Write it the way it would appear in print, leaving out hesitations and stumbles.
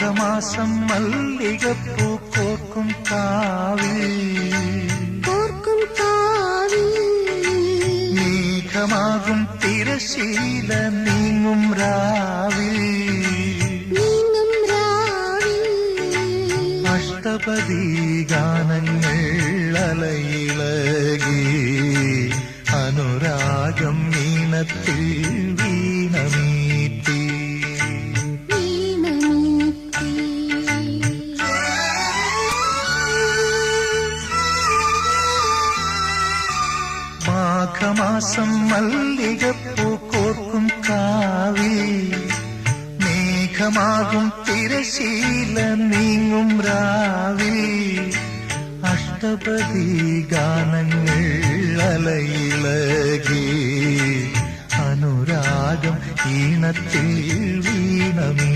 മാഘമാസം മല്ലികപ്പൂ കോർക്കും കാവിൽ മേഘമാകും തിരശീല നീങ്ങും രാവിൽ അഷ്ടപദി ഗാനങ്ങൾ അലയിളകി അനുരാഗം ഈണത്തിൽ വീണമീട്ടി മാഘമാസം മല്ലികപ്പൂ കോർക്കും കാവിൽ മേഘമാകും തിരശീല നീങ്ങും രാവിൽ അഷ്ടപദി ഗാനങ്ങൾ അലയിളകി അനുരാഗം ഈണത്തിൽ വീണമീ